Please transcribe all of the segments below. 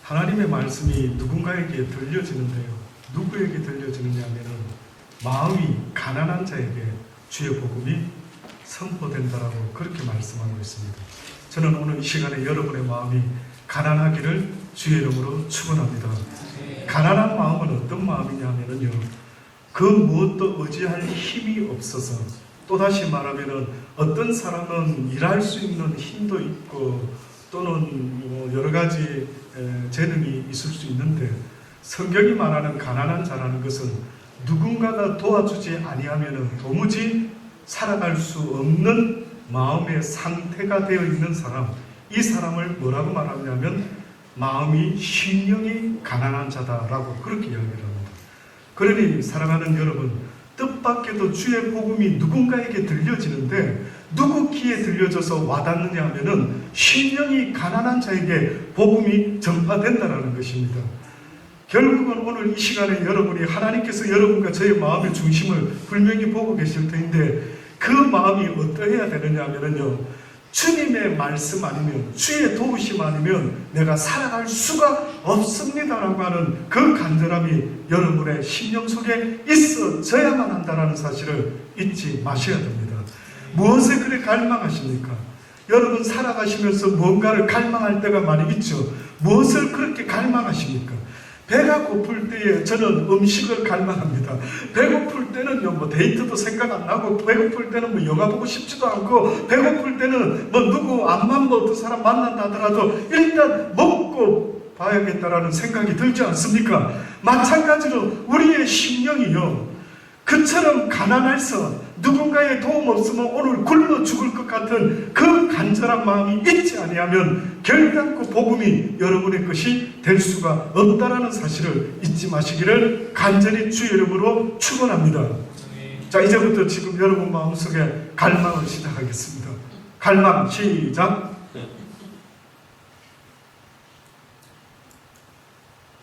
하나님의 말씀이 누군가에게 들려지는데요. 누구에게 들려지느냐 하면은 마음이 가난한 자에게 주의 복음이 선포된다라고 그렇게 말씀하고 있습니다. 저는 오늘 이 시간에 여러분의 마음이 가난하기를 주의 이름으로 축원합니다. 가난한 마음은 어떤 마음이냐 하면은요, 그 무엇도 의지할 힘이 없어서, 또다시 말하면은 어떤 사람은 일할 수 있는 힘도 있고 또는 뭐 여러 가지 재능이 있을 수 있는데, 성경이 말하는 가난한 자라는 것은 누군가가 도와주지 아니하면은 도무지 살아갈 수 없는 마음의 상태가 되어 있는 사람, 이 사람을 뭐라고 말하냐면 마음이 심령이 가난한 자다라고 그렇게 이야기를 합니다. 그러니 사랑하는 여러분, 뜻밖에도 주의 복음이 누군가에게 들려지는데 누구 귀에 들려져서 와닿느냐 하면은 심령이 가난한 자에게 복음이 전파된다라는 것입니다. 결국은 오늘 이 시간에 여러분이 하나님께서 여러분과 저의 마음의 중심을 분명히 보고 계실 텐데, 그 마음이 어떠해야 되느냐 하면요, 주님의 말씀 아니면 주의 도우심 아니면 내가 살아갈 수가 없습니다라고 하는 그 간절함이 여러분의 심령 속에 있어져야만 한다는 사실을 잊지 마셔야 됩니다. 무엇에 그래 갈망하십니까? 여러분 살아가시면서 뭔가를 갈망할 때가 많이 있죠. 무엇을 그렇게 갈망하십니까? 배가 고플 때에 저는 음식을 갈망합니다. 배고플 때는요, 뭐 데이트도 생각 안 나고, 배고플 때는 뭐 영화 보고 싶지도 않고, 배고플 때는 뭐 누구 암만 뭐 어떤 사람 만난다 하더라도 일단 먹고 봐야겠다라는 생각이 들지 않습니까? 마찬가지로 우리의 심령이요, 그처럼 가난해서 누군가의 도움 없으면 오늘 굶어 죽을 것 같은 그 간절한 마음이 있지 아니하면 결단코 복음이 여러분의 것이 될 수가 없다라는 사실을 잊지 마시기를 간절히 주의 이름으로 축원합니다. 자, 이제부터 지금 여러분 마음속에 갈망을 시작하겠습니다. 갈망 시작.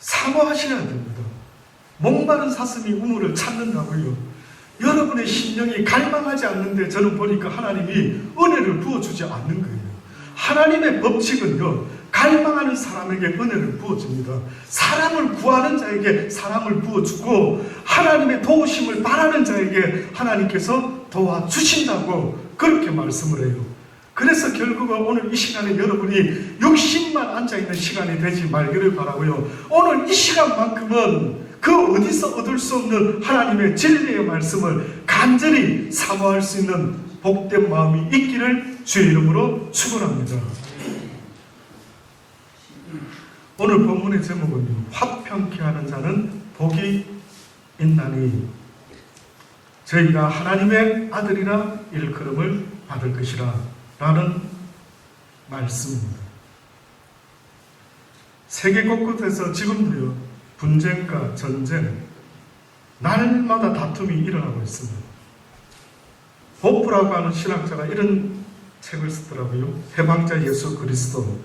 사모하셔야 됩니다. 목마른 사슴이 우물을 찾는다고요. 여러분의 심령이 갈망하지 않는데 저는 보니까 하나님이 은혜를 부어주지 않는 거예요. 하나님의 법칙은요, 갈망하는 사람에게 은혜를 부어줍니다. 사람을 구하는 자에게 사람을 부어주고 하나님의 도우심을 바라는 자에게 하나님께서 도와주신다고 그렇게 말씀을 해요. 그래서 결국은 오늘 이 시간에 여러분이 육신만 앉아있는 시간이 되지 말기를 바라고요. 오늘 이 시간만큼은 그 어디서 얻을 수 없는 하나님의 진리의 말씀을 간절히 사모할 수 있는 복된 마음이 있기를 주의 이름으로 축원합니다. 오늘 본문의 제목은요, 화평케 하는 자는 복이 있나니 저희가 하나님의 아들이라 일컬음을 받을 것이라 라는 말씀입니다. 세계 곳곳에서 지금도요, 분쟁과 전쟁, 날마다 다툼이 일어나고 있습니다. 보프라고 하는 신학자가 이런 책을 쓰더라고요. 해방자 예수 그리스도.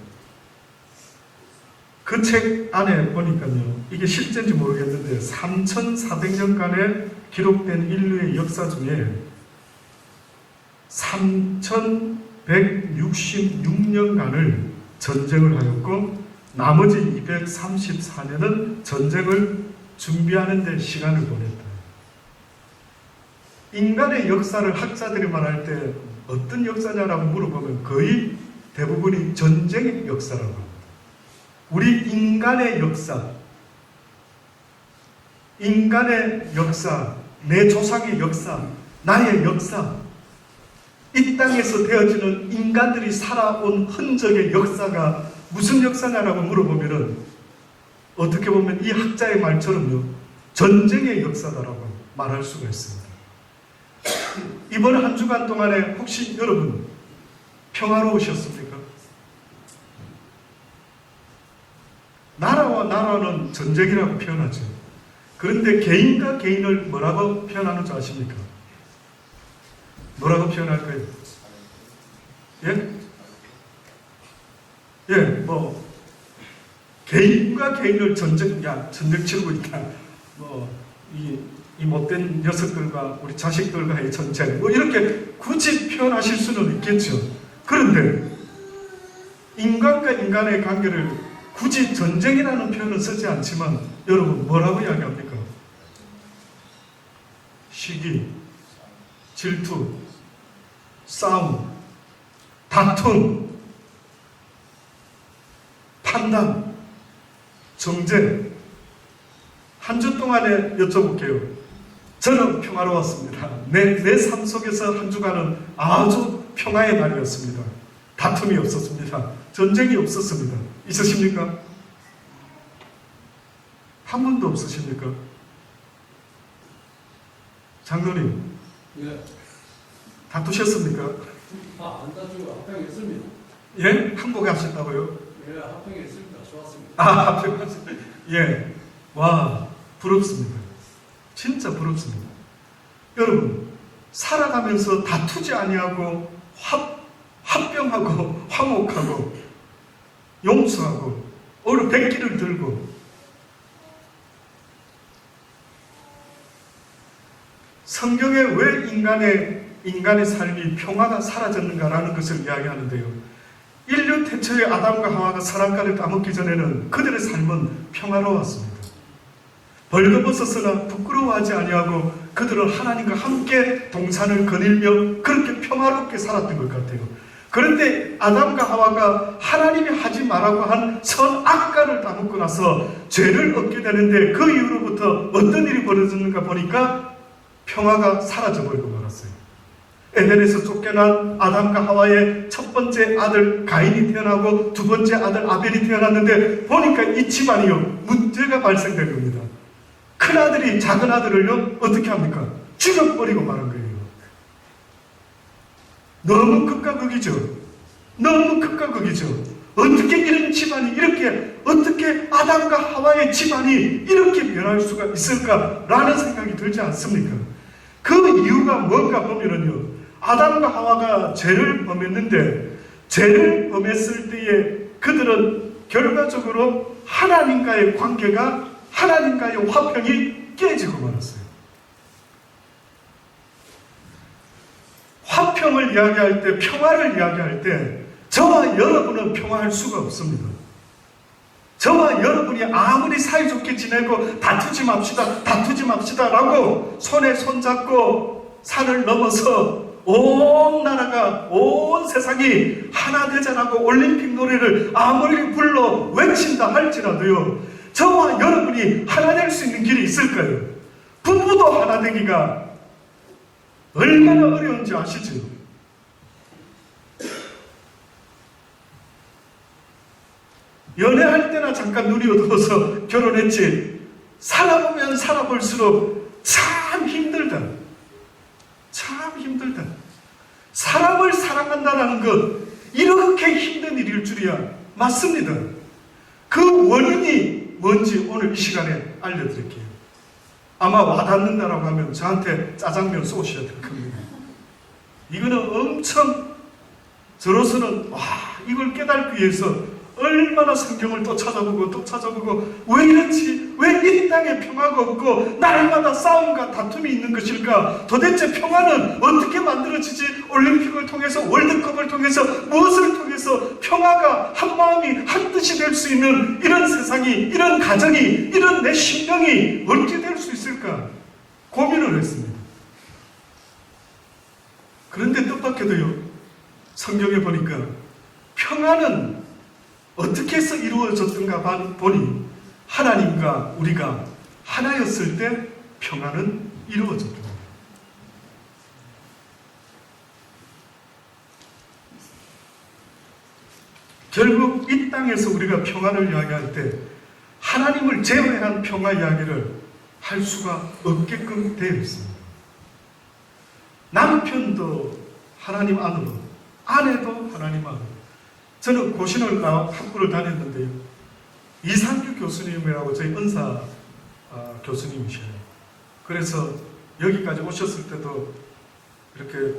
그 책 안에 보니까요, 이게 실제인지 모르겠는데 3400년간의 기록된 인류의 역사 중에 3166년간을 전쟁을 하였고 나머지 234년은 전쟁을 준비하는 데 시간을 보냈다. 인간의 역사를 학자들이 말할 때 어떤 역사냐라고 물어보면 거의 대부분이 전쟁의 역사라고 합니다. 우리 인간의 역사, 내 조상의 역사, 나의 역사, 이 땅에서 되어지는 인간들이 살아온 흔적의 역사가 무슨 역사냐라고 물어보면은 어떻게 보면 이 학자의 말처럼요, 전쟁의 역사다라고 말할 수가 있습니다. 이번 한 주간 동안에 혹시 여러분 평화로우셨습니까? 나라와 나라는 전쟁이라고 표현하죠. 그런데 개인과 개인을 뭐라고 표현하는 줄 아십니까? 뭐라고 표현할까요? 뭐 개인과 개인을 전쟁 치르고 있다. 이 못된 녀석들과 우리 자식들과의 전쟁, 뭐 이렇게 굳이 표현하실 수는 있겠죠. 그런데 인간과 인간의 관계를 굳이 전쟁이라는 표현을 쓰지 않지만 여러분 뭐라고 이야기합니까? 시기, 질투, 싸움, 다툼, 판단, 정죄. 한 주 동안에 여쭤볼게요. 저는 평화로웠습니다. 내 삶 속에서 한 주간은 아주 평화의 날이었습니다. 다툼이 없었습니다. 전쟁이 없었습니다. 있으십니까? 한 번도 없으십니까? 장로님, 예. 다투셨습니까? 안 다투고 합평했습니다. 예? 항복하셨다고요? 예, 합평했습니다. 좋았습니다. 합격하셨습니다. 예. 와, 부럽습니다. 진짜 부럽습니다. 여러분, 살아가면서 다투지 아니하고 합병하고 화목하고 용서하고 오히려 백기를 들고 성경에 왜 인간의 삶이 평화가 사라졌는가라는 것을 이야기하는데요. 인류 태초의 아담과 하와가 선악과를 따먹기 전에는 그들의 삶은 평화로웠습니다. 벌거벗었으나 부끄러워하지 아니하고 그들은 하나님과 함께 동산을 거닐며 그렇게 평화롭게 살았던 것 같아요. 그런데 아담과 하와가 하나님이 하지 말라고 한 선악과를 따먹고 나서 죄를 얻게 되는데 그 이후로부터 어떤 일이 벌어졌는가 보니까 평화가 사라져버리고 말았어요. 에덴에서 쫓겨난 아담과 하와의 첫 번째 아들 가인이 태어나고 두 번째 아들 아벨이 태어났는데 보니까 이 집안이요 문제가 발생된 겁니다. 큰 아들이 작은 아들을요 어떻게 합니까? 죽여버리고 마는 거예요. 너무 극과 극이죠. 너무 극과 극이죠. 어떻게 이런 집안이 이렇게, 어떻게 아담과 하와의 집안이 이렇게 변할 수가 있을까라는 생각이 들지 않습니까? 그 이유가 뭔가 보면은요, 아담과 하와가 죄를 범했는데 죄를 범했을 때에 그들은 결과적으로 하나님과의 관계가, 하나님과의 화평이 깨지고 말았어요. 화평을 이야기할 때, 평화를 이야기할 때 저와 여러분은 평화할 수가 없습니다. 저와 여러분이 아무리 사이좋게 지내고 다투지 맙시다 라고 손에 손잡고 산을 넘어서 온 나라가, 온 세상이 하나 되자라고 올림픽 노래를 아무리 불러 외친다 할지라도요, 저와 여러분이 하나 될 수 있는 길이 있을까요? 부부도 하나 되기가 얼마나 어려운지 아시죠? 연애할 때나 잠깐 눈이 어두워서 결혼했지, 살아보면 살아볼수록 참 힘들다. 참 힘들다. 사람을 사랑한다는 것, 이렇게 힘든 일일 줄이야. 맞습니다. 그 원인이 뭔지 오늘 이 시간에 알려드릴게요. 아마 와닿는다라고 하면 저한테 짜장면 쏘셔야 될 겁니다. 이거는 엄청, 저로서는 이걸 깨닫기 위해서 얼마나 성경을 또 찾아보고 왜 이렇지? 왜 이 땅에 평화가 없고 날마다 싸움과 다툼이 있는 것일까? 도대체 평화는 어떻게 만들어지지? 올림픽을 통해서, 월드컵을 통해서, 무엇을 통해서 평화가 한 마음이 한 뜻이 될 수 있는 이런 세상이, 이런 가정이, 이런 내 심령이 어떻게 될 수 있을까? 고민을 했습니다. 그런데 뜻밖에도요, 성경에 보니까 평화는 어떻게 해서 이루어졌던가 보니 하나님과 우리가 하나였을 때 평화는 이루어졌습니다. 결국 이 땅에서 우리가 평화를 이야기할 때 하나님을 제외한 평화 이야기를 할 수가 없게끔 되어 있습니다. 남편도 하나님 안으로, 아내도 하나님 안으로. 저는 고신을 학부를 다녔는데요, 이상규 교수님이라고 저희 은사 교수님이셔요. 그래서 여기까지 오셨을 때도 이렇게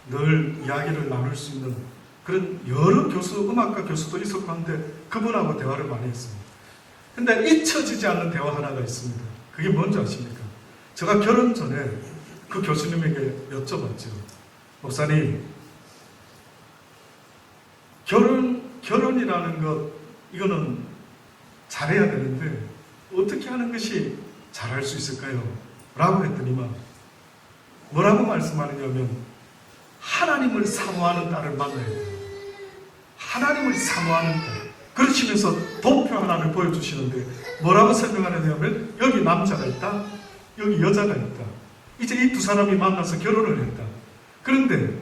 늘 이야기를 나눌 수 있는 그런 여러 교수, 음악가 교수도 있었고 한데 그분하고 대화를 많이 했습니다. 근데 잊혀지지 않는 대화 하나가 있습니다. 그게 뭔지 아십니까? 제가 결혼 전에 그 교수님에게 여쭤봤죠. 목사님, 결혼이라는 것, 이거는 잘해야 되는데 어떻게 하는 것이 잘할 수 있을까요? 라고 했더니만 뭐라고 말씀하느냐면 하나님을 사모하는 딸을 만나야 돼요. 하나님을 사모하는 딸. 그러시면서 도표 하나를 보여주시는데 뭐라고 설명하느냐면 여기 남자가 있다, 여기 여자가 있다. 이제 이 두 사람이 만나서 결혼을 했다. 그런데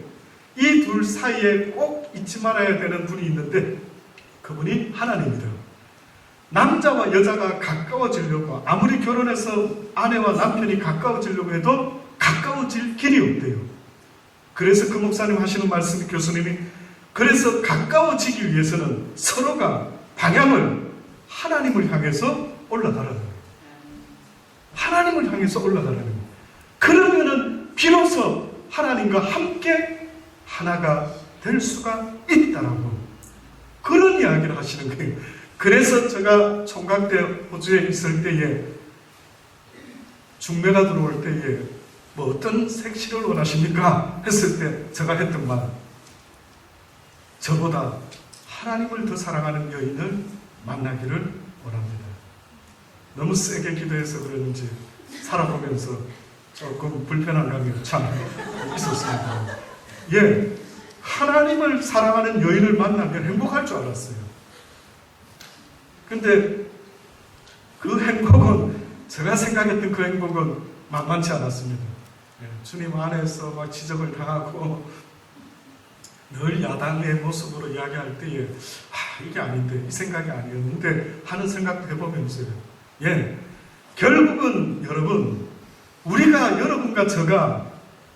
이 둘 사이에 꼭 잊지 말아야 되는 분이 있는데 그분이 하나님이다. 남자와 여자가 가까워지려고 아무리 결혼해서 아내와 남편이 가까워지려고 해도 가까워질 길이 없대요. 그래서 그 목사님 하시는 말씀이 교수님이 그래서 가까워지기 위해서는 서로가 방향을 하나님을 향해서 올라가라는 거예요. 하나님을 향해서 올라가라는 거예요. 그러면은 비로소 하나님과 함께 하나가 될 수가 있다라고 그런 이야기를 하시는 거예요. 그래서 제가 총각 때 호주에 있을 때에 중매가 들어올 때에 뭐 어떤 색시를 원하십니까? 했을 때 제가 했던 말, 저보다 하나님을 더 사랑하는 여인을 만나기를 원합니다. 너무 세게 기도해서 그러는지 살아보면서 조금 불편한 감이 참 있었습니다. 예, 하나님을 사랑하는 여인을 만나면 행복할 줄 알았어요. 근데 그 행복은 제가 생각했던 그 행복은 만만치 않았습니다. 예, 주님 안에서 막 지적을 당하고 늘 야당의 모습으로 이야기할 때에 이게 아닌데 이 생각이 아니었는데 하는 생각도 해보면서요. 예, 결국은 여러분 우리가 여러분과 저가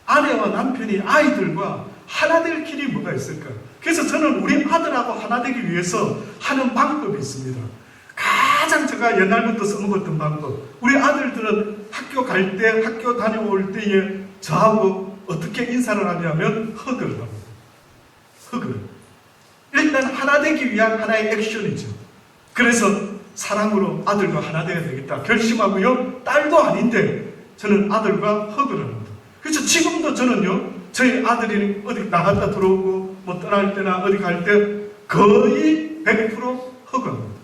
아내와 남편이 아이들과 하나 될 길이 뭐가 있을까? 그래서 저는 우리 아들하고 하나 되기 위해서 하는 방법이 있습니다. 가장 제가 옛날부터 써먹었던 방법. 우리 아들들은 학교 갈 때, 학교 다녀올 때에 저하고 어떻게 인사를 하냐면 허그를 합니다. 허그. 일단 하나 되기 위한 하나의 액션이죠. 그래서 사랑으로 아들과 하나 되어야 되겠다 결심하고요. 딸도 아닌데 저는 아들과 허그를 합니다. 그래서 지금도 저는요, 저희 아들이 어디 나갔다 들어오고 뭐 떠날 때나 어디 갈 때 거의 100% 허그합니다.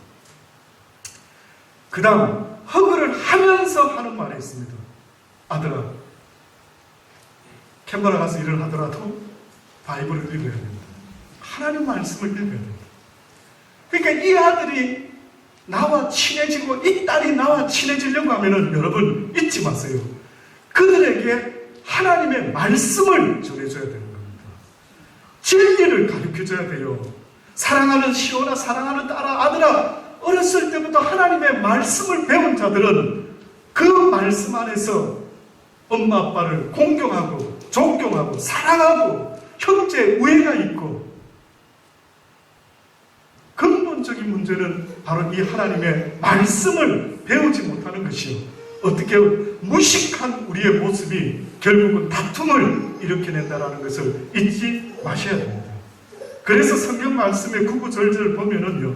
그 다음 허그를 하면서 하는 말이 있습니다. 아들아, 캔버라 가서 일을 하더라도 바이블을 읽어야 됩니다. 하나님 말씀을 읽어야 됩니다. 그러니까 이 아들이 나와 친해지고 이 딸이 나와 친해지려고 하면은 여러분 잊지 마세요. 그들에게 하나님의 말씀을 전해줘야 되는 겁니다. 진리를 가르쳐줘야 돼요. 사랑하는 시온아, 사랑하는 딸아, 아들아, 어렸을 때부터 하나님의 말씀을 배운 자들은 그 말씀 안에서 엄마 아빠를 공경하고 존경하고 사랑하고 형제 우애가 있고, 근본적인 문제는 바로 이 하나님의 말씀을 배우지 못하는 것이요, 어떻게 무식한 우리의 모습이 결국은 다툼을 일으켜낸다는 것을 잊지 마셔야 됩니다. 그래서 성경 말씀의 구구절절 보면은요,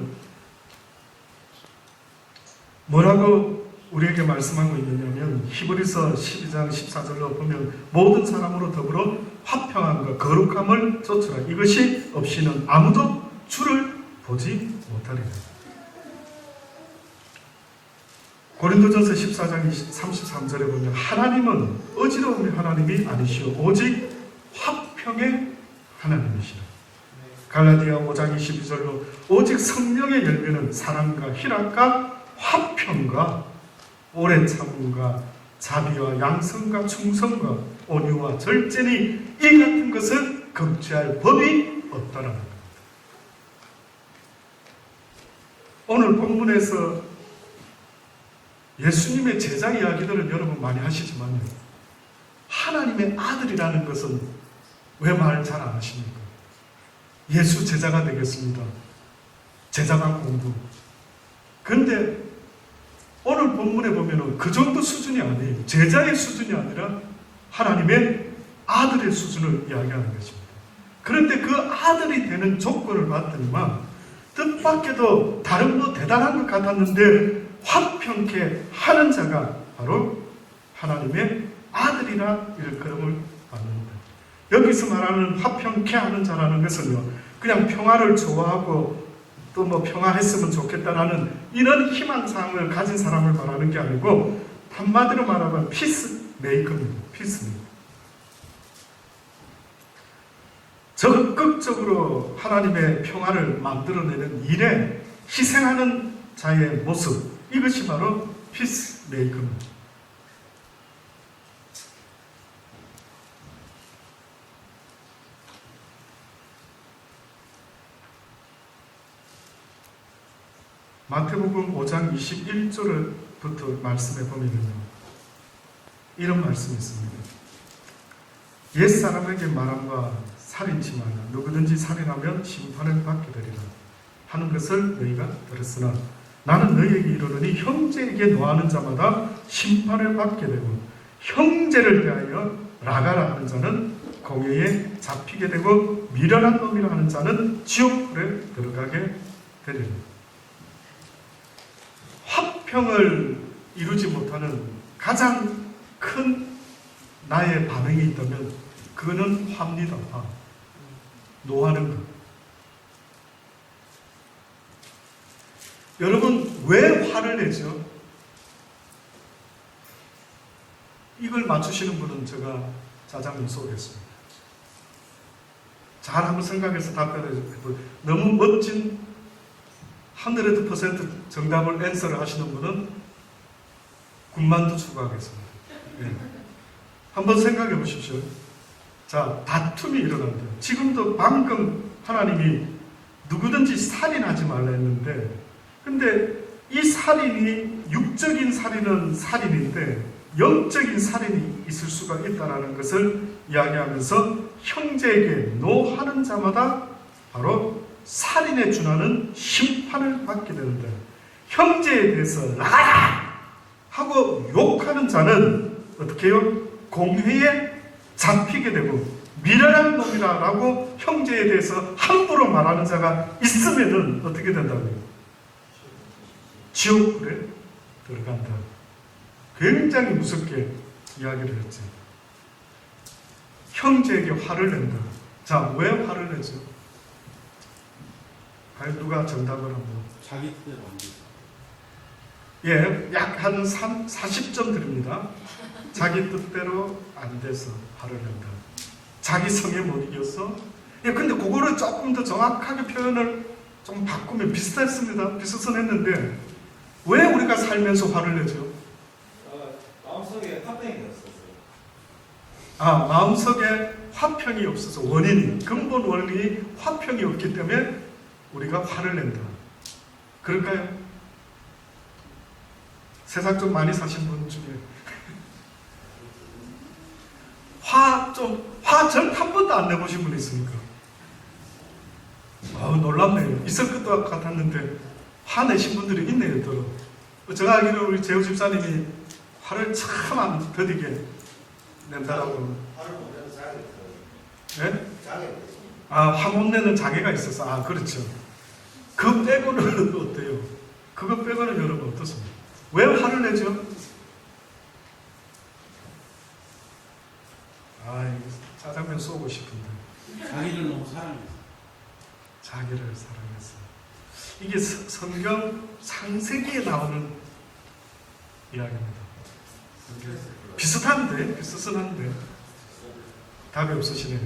뭐라고 우리에게 말씀하고 있느냐면 히브리서 12장 14절로 보면 모든 사람으로 더불어 화평함과 거룩함을 쫓으라. 이것이 없이는 아무도 주를 보지 못하리라. 고린도전서 14장 33절에 보면 하나님은 어지러움의 하나님이 아니시오 오직 화평의 하나님이시라. 갈라디아 5장 22절로 오직 성령의 열매는 사랑과 희락과 화평과 오래 참음과 자비와 양성과 충성과 온유와 절제니 이 같은 것을 금지할 법이 없다라는 겁니다. 오늘 본문에서 예수님의 제자 이야기들은 여러분 많이 하시지만요, 하나님의 아들이라는 것은 왜 말 잘 안 하십니까? 예수 제자가 되겠습니다. 제자가 공부. 그런데 오늘 본문에 보면은 그 정도 수준이 아니에요. 제자의 수준이 아니라 하나님의 아들의 수준을 이야기하는 것입니다. 그런데 그 아들이 되는 조건을 봤더니만 뜻밖에도 다른 뭐 대단한 것 같았는데 화평케 하는 자가 바로 하나님의 아들이라 일컬음을 받는다. 여기서 말하는 화평케 하는 자라는 것은요, 그냥 평화를 좋아하고 또 또 뭐 평화했으면 좋겠다라는 이런 희망사항을 가진 사람을 말하는 게 아니고 한마디로 말하면 피스메이커입니다. 피스메이커. 적극적으로 하나님의 평화를 만들어내는 일에 희생하는 자의 모습, 이것이 바로 피스메이커입니다. 마태복음 5장 21절부터 말씀해 보면요, 이런 말씀이 있습니다. 옛사람에게 말함과 살인치 마라. 누구든지 살인하면 심판을 받게 되리라 하는 것을 너희가 들었으나 나는 너희에게 이르노니 형제에게 노하는 자마다 심판을 받게 되고 형제를 대하여 라가라 하는 자는 공회에 잡히게 되고 미련한 놈이라 하는 자는 지옥불에 들어가게 되리라. 화평을 이루지 못하는 가장 큰 나의 반응이 있다면 그거는 화입니다. 화. 노하는 것. 여러분, 왜 화를 내죠? 이걸 맞추시는 분은 제가 짜장면 쏘겠습니다. 잘 한번 생각해서 답변해 주세요. 너무 멋진 100% 정답을 앤서를 하시는 분은 군만두 추가하겠습니다. 네. 한번 생각해 보십시오. 자, 다툼이 일어난다. 지금도 방금 하나님이 누구든지 살인하지 말라 했는데, 근데 이 살인이 육적인 살인은 살인인데 영적인 살인이 있을 수가 있다는 것을 이야기하면서 형제에게 노하는 자마다 바로 살인에 준하는 심판을 받게 되는데, 형제에 대해서 나가라! 하고 욕하는 자는 어떻게 해요? 공회에 잡히게 되고 미련한 놈이라고 형제에 대해서 함부로 말하는 자가 있으면은 어떻게 된다고요? 지옥불에 들어간다. 굉장히 무섭게 이야기를 했죠. 형제에게 화를 낸다. 자, 왜 화를 내죠? 과연 누가 정답을 한번? 자기 뜻대로 안 돼. 예, 약 한 40점 드립니다. 자기 뜻대로 안 돼서 화를 낸다. 자기 성에 못 이겨서. 예, 근데 그거를 조금 더 정확하게 표현을 좀 바꾸면 비슷했습니다. 비슷했는데 왜 우리가 살면서 화를 내죠? 마음속에 화평이 없었어요. 아, 마음속에 화평이 없어서 원인이, 근본 원인이 화평이 없기 때문에 우리가 화를 낸다. 그럴까요? 세상 좀 많이 사신 분 중에 화 전 한 번도 안 내보신 분 있습니까? 놀랍네요. 있을 것도 같았는데 화 내신 분들이 있네요. 또 제가 알기로 우리 재우 집사님이 화를 참 안 더디게 낸다라고. 화를 못 내는 장애가 있어요. 네? 장애가 있어요. 아, 화 못 내는 장애가 있어서. 아, 그렇죠. 그 빼고는 어때요? 그거 빼고는 여러분 어떻습니까? 왜 화를 내죠? 아, 짜장면 쏘고 싶은데. 자기를 너무 사랑해서. 자기를 사랑해서. 이게 성경 창세기에 나오는 이야기입니다. 비슷한데 답이 없으시네요.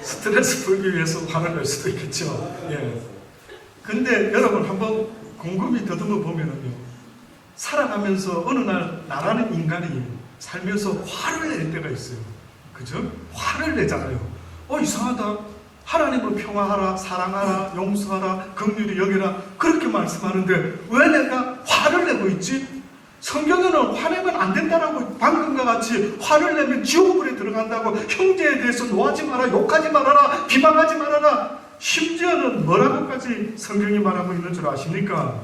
스트레스 풀기 위해서 화를 낼 수도 있겠죠. 예. 근데 여러분 한번 곰곰이 더듬어 보면은요, 살아가면서 어느 날 나라는 인간이 살면서 화를 낼 때가 있어요. 그죠? 화를 내잖아요. 이상하다. 하나님을 평화하라, 사랑하라, 용서하라, 긍휼히 여기라 그렇게 말씀하는데 왜 내가 화를 내고 있지? 성경에는 화내면 안 된다라고, 방금과 같이 화를 내면 지옥불에 들어간다고, 형제에 대해서 노하지 마라, 욕하지 말아라, 비방하지 말아라, 심지어는 뭐라고까지 성경이 말하고 있는 줄 아십니까?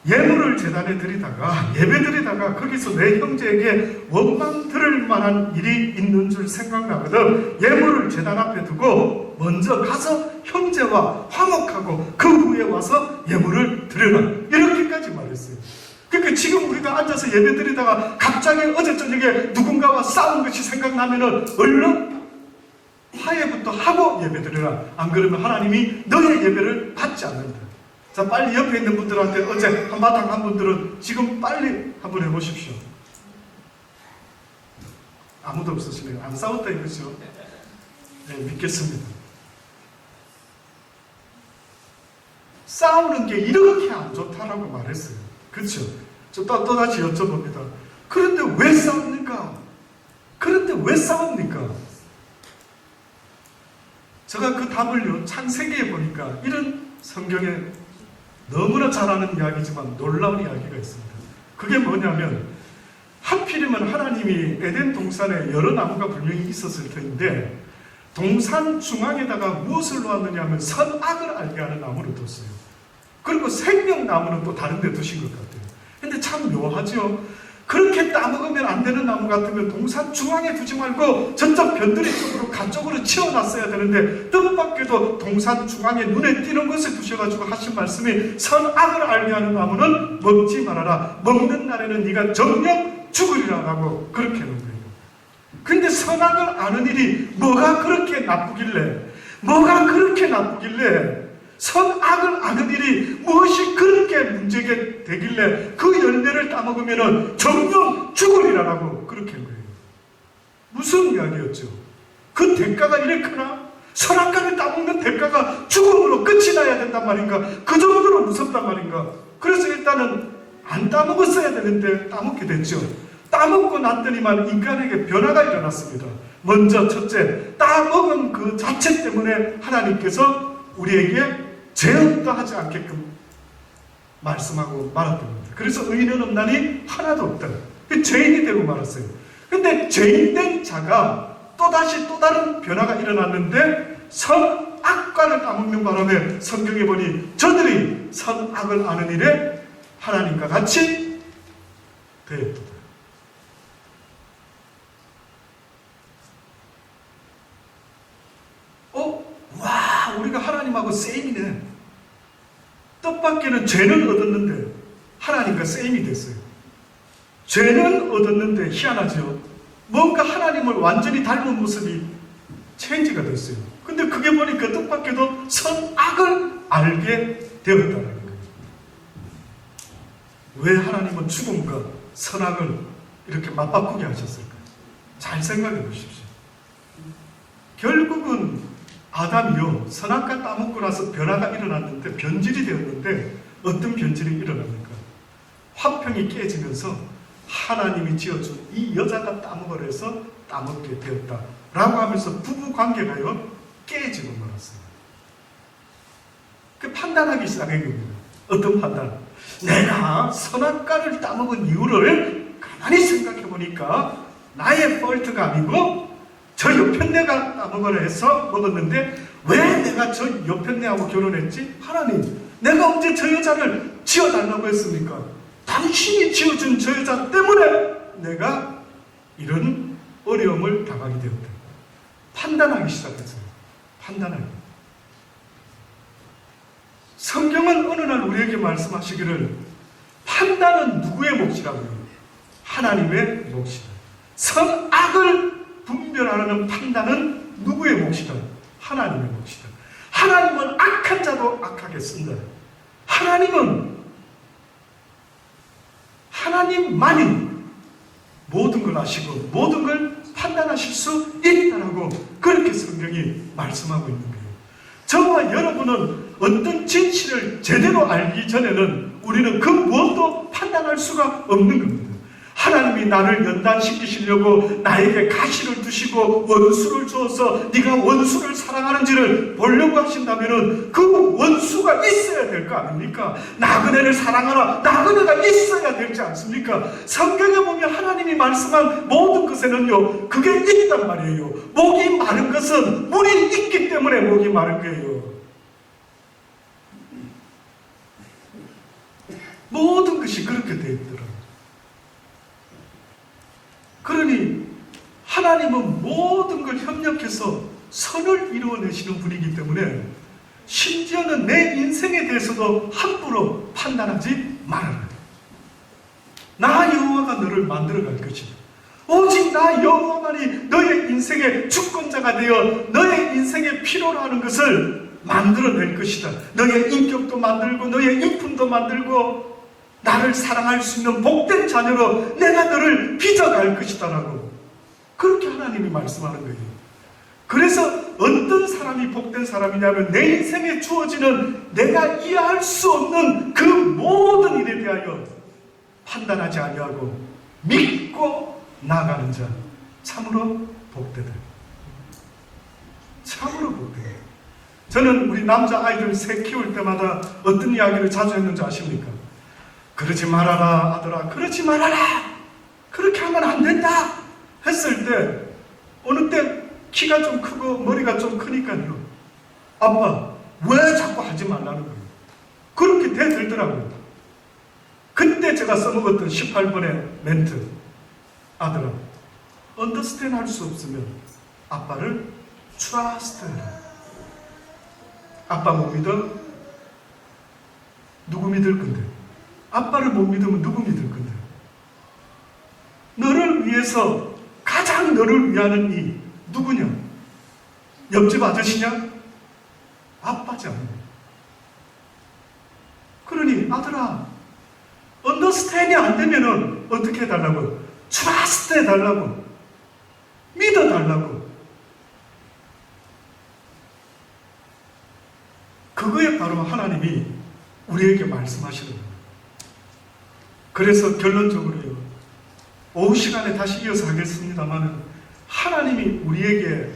예물을 제단에 드리다가, 예배 드리다가 거기서 내 형제에게 원망 들을 만한 일이 있는 줄 생각나거든 예물을 제단 앞에 두고 먼저 가서 형제와 화목하고 그 후에 와서 예물을 드려라, 이렇게까지 말했어요. 그러니까 지금 우리가 앉아서 예배 드리다가 갑자기 어제 저녁에 누군가와 싸운 것이 생각나면은 얼른 화해부터 하고 예배드려라. 안 그러면 하나님이 너의 예배를 받지 않는다. 자, 빨리 옆에 있는 분들한테 어제 한바탕 한 분들은 지금 빨리 한번 해보십시오. 아무도 없으시네요. 안 싸웠다 이거죠? 네, 믿겠습니다. 싸우는 게 이렇게 안 좋다라고 말했어요. 그렇죠? 저 또다시 여쭤봅니다. 그런데 왜 싸웁니까? 그런데 왜 싸웁니까? 제가 그 답을요, 창세기에 보니까 이런 성경에 너무나 잘 아는 이야기지만 놀라운 이야기가 있습니다. 그게 뭐냐면 하필이면 하나님이 에덴 동산에 여러 나무가 분명히 있었을 텐데 동산 중앙에다가 무엇을 놓았느냐 하면 선악을 알게 하는 나무를 뒀어요. 그리고 생명나무는 또 다른 데 두신 것 같아요. 근데 참 묘하죠. 그렇게 따먹으면 안 되는 나무 같으면 동산 중앙에 두지 말고 저쪽 변두리 쪽으로 가쪽으로 치워놨어야 되는데 뜻밖에도 동산 중앙에 눈에 띄는 것을 두셔가지고 하신 말씀이 선악을 알게 하는 나무는 먹지 말아라. 먹는 날에는 네가 정녕 죽으리라 라고 그렇게 하는 거예요. 근데 선악을 아는 일이 뭐가 그렇게 나쁘길래 선악을 아는 일이 무엇이 그렇게 문제가 되길래 그 열매를 따먹으면 정녕 죽으리라고 그렇게 한 거예요. 무슨 이야기였죠? 그 대가가 이래 크나? 선악과를 따먹는 대가가 죽음으로 끝이 나야 된단 말인가? 그 정도로 무섭단 말인가? 그래서 일단은 안 따먹었어야 되는데 따먹게 됐죠. 따먹고 났더니만 인간에게 변화가 일어났습니다. 먼저 첫째, 따먹은 그 자체 때문에 하나님께서 우리에게 죄 없다 하지 않게끔 말씀하고 말았던 겁니다. 그래서 의인은 없나니 하나도 없다. 죄인이 되고 말았어요. 근데 죄인된 자가 또다시 또 다른 변화가 일어났는데 선악과를 따먹는 바람에 성경에 보니 저들이 선악을 아는 일에 하나님과 같이 되었다. 와, 우리가 하나님하고 세임이네. 뜻밖에는 죄는 얻었는데 하나님과 세임이 됐어요. 죄는 얻었는데 희한하죠. 뭔가 하나님을 완전히 닮은 모습이 체인지가 됐어요. 근데 그게 보니까 뜻밖에도 선악을 알게 되었다는 거예요. 왜 하나님은 죽음과 선악을 이렇게 맞바꾸게 하셨을까요? 잘 생각해 보십시오. 결국은 아담이요, 선악과 따먹고 나서 변화가 일어났는데, 변질이 되었는데 어떤 변질이 일어납니까? 화평이 깨지면서 하나님이 지어준 이 여자가 따먹으라 해서 따먹게 되었다 라고 하면서 부부관계가요 깨지고 말았어요. 그 판단하기 시작한 겁니다. 어떤 판단? 내가 선악과를 따먹은 이유를 가만히 생각해 보니까 나의 폴트가 아니고 저 옆편네가 따먹으라 해서 먹었는데 왜 내가 저 옆편네하고 결혼했지? 하나님, 내가 언제 저 여자를 지어달라고 했습니까? 당신이 지어준 저 여자 때문에 내가 이런 어려움을 당하게 되었다. 판단하기 시작했어요. 판단하기. 성경은 어느 날 우리에게 말씀하시기를 판단은 누구의 몫이라고요? 하나님의 몫이다. 선악을 분별하는 판단은 누구의 몫이다? 하나님의 몫이다. 하나님은 악한 자도 악하게 쓴다. 하나님만이 모든 걸 아시고 모든 걸 판단하실 수 있다라고 그렇게 성경이 말씀하고 있는 거예요. 저와 여러분은 어떤 진실을 제대로 알기 전에는 우리는 그 무엇도 판단할 수가 없는 겁니다. 하나님이 나를 연단시키시려고 나에게 가시를 두시고 원수를 주어서 네가 원수를 사랑하는지를 보려고 하신다면 그 원수가 있어야 될 거 아닙니까? 나그네를 사랑하라. 나그네가 있어야 되지 않습니까? 성경에 보면 하나님이 말씀한 모든 것에는요 그게 있단 말이에요. 목이 마른 것은 물이 있기 때문에 목이 마른 거예요. 모든 것이 그렇게 되어 있더라고요. 그러니 하나님은 모든 걸 협력해서 선을 이루어내시는 분이기 때문에 심지어는 내 인생에 대해서도 함부로 판단하지 말아라. 나 여호와가 너를 만들어갈 것이다. 오직 나 여호와만이 너의 인생의 주권자가 되어 너의 인생의 필요로 하는 것을 만들어낼 것이다. 너의 인격도 만들고 너의 인품도 만들고 나를 사랑할 수 있는 복된 자녀로 내가 너를 빚어갈 것이다 라고 그렇게 하나님이 말씀하는 거예요. 그래서 어떤 사람이 복된 사람이냐면 내 인생에 주어지는 내가 이해할 수 없는 그 모든 일에 대하여 판단하지 아니하고 믿고 나아가는 자, 참으로 복되다. 참으로 복되다. 저는 우리 남자 아이들 새 키울 때마다 어떤 이야기를 자주 했는지 아십니까? 그러지 말아라 아들아, 그러지 말아라, 그렇게 하면 안 된다 했을 때 어느 때 키가 좀 크고 머리가 좀 크니까요, 아빠 왜 자꾸 하지 말라는 거예요. 그렇게 대들더라고요. 그때 제가 써먹었던 18번의 멘트, 아들아 언더스탠드 할 수 없으면 아빠를 트러스트 해라. 아빠 못 믿어? 누구 믿을 건데? 아빠를 못 믿으면 누구 믿을 건데? 너를 위해서 가장 너를 위하는 이 누구냐? 옆집 아저씨냐? 아빠잖아. 그러니 아들아 언더스탠이 안 되면은 어떻게 해달라고? 트러스트 해달라고, 믿어달라고. 그거에 바로 하나님이 우리에게 말씀하시는 거예요. 그래서 결론적으로요, 오후 시간에 다시 이어서 하겠습니다만 하나님이 우리에게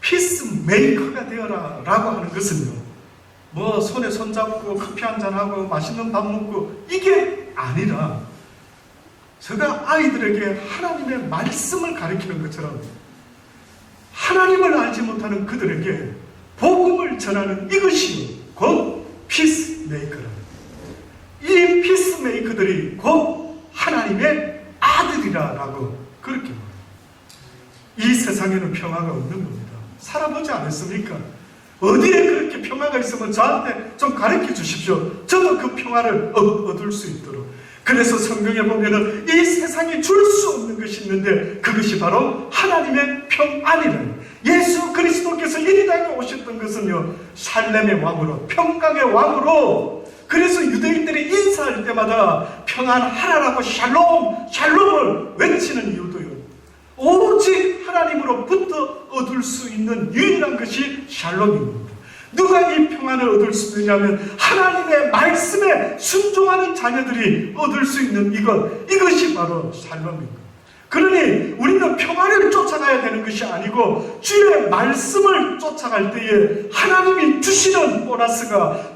피스메이커가 되어라 라고 하는 것은요, 뭐 손에 손잡고 커피 한잔하고 맛있는 밥 먹고 이게 아니라 제가 아이들에게 하나님의 말씀을 가르치는 것처럼 하나님을 알지 못하는 그들에게 복음을 전하는 이것이 곧 피스메이커라. 이 피스메이커들이 곧 하나님의 아들이라고 그렇게 말해요. 이 세상에는 평화가 없는 겁니다. 살아보지 않았습니까? 어디에 그렇게 평화가 있으면 저한테 좀 가르쳐 주십시오. 저도 그 평화를 얻을 수 있도록. 그래서 성경에 보면은 이 세상에 줄 수 없는 것이 있는데 그것이 바로 하나님의 평안이라는, 예수 그리스도께서 이 땅에 오셨던 것은요, 살렘의 왕으로, 평강의 왕으로. 그래서 유대인들이 인사할 때마다 평안하라라고 샬롬, 샬롬을 외치는 이유도요, 오직 하나님으로부터 얻을 수 있는 유일한 것이 샬롬입니다. 누가 이 평안을 얻을 수 있느냐면 하나님의 말씀에 순종하는 자녀들이 얻을 수 있는 이것이 바로 샬롬입니다. 그러니 우리는 평안을 쫓아가야 되는 것이 아니고 주의 말씀을 쫓아갈 때에 하나님이 주시는 보너스가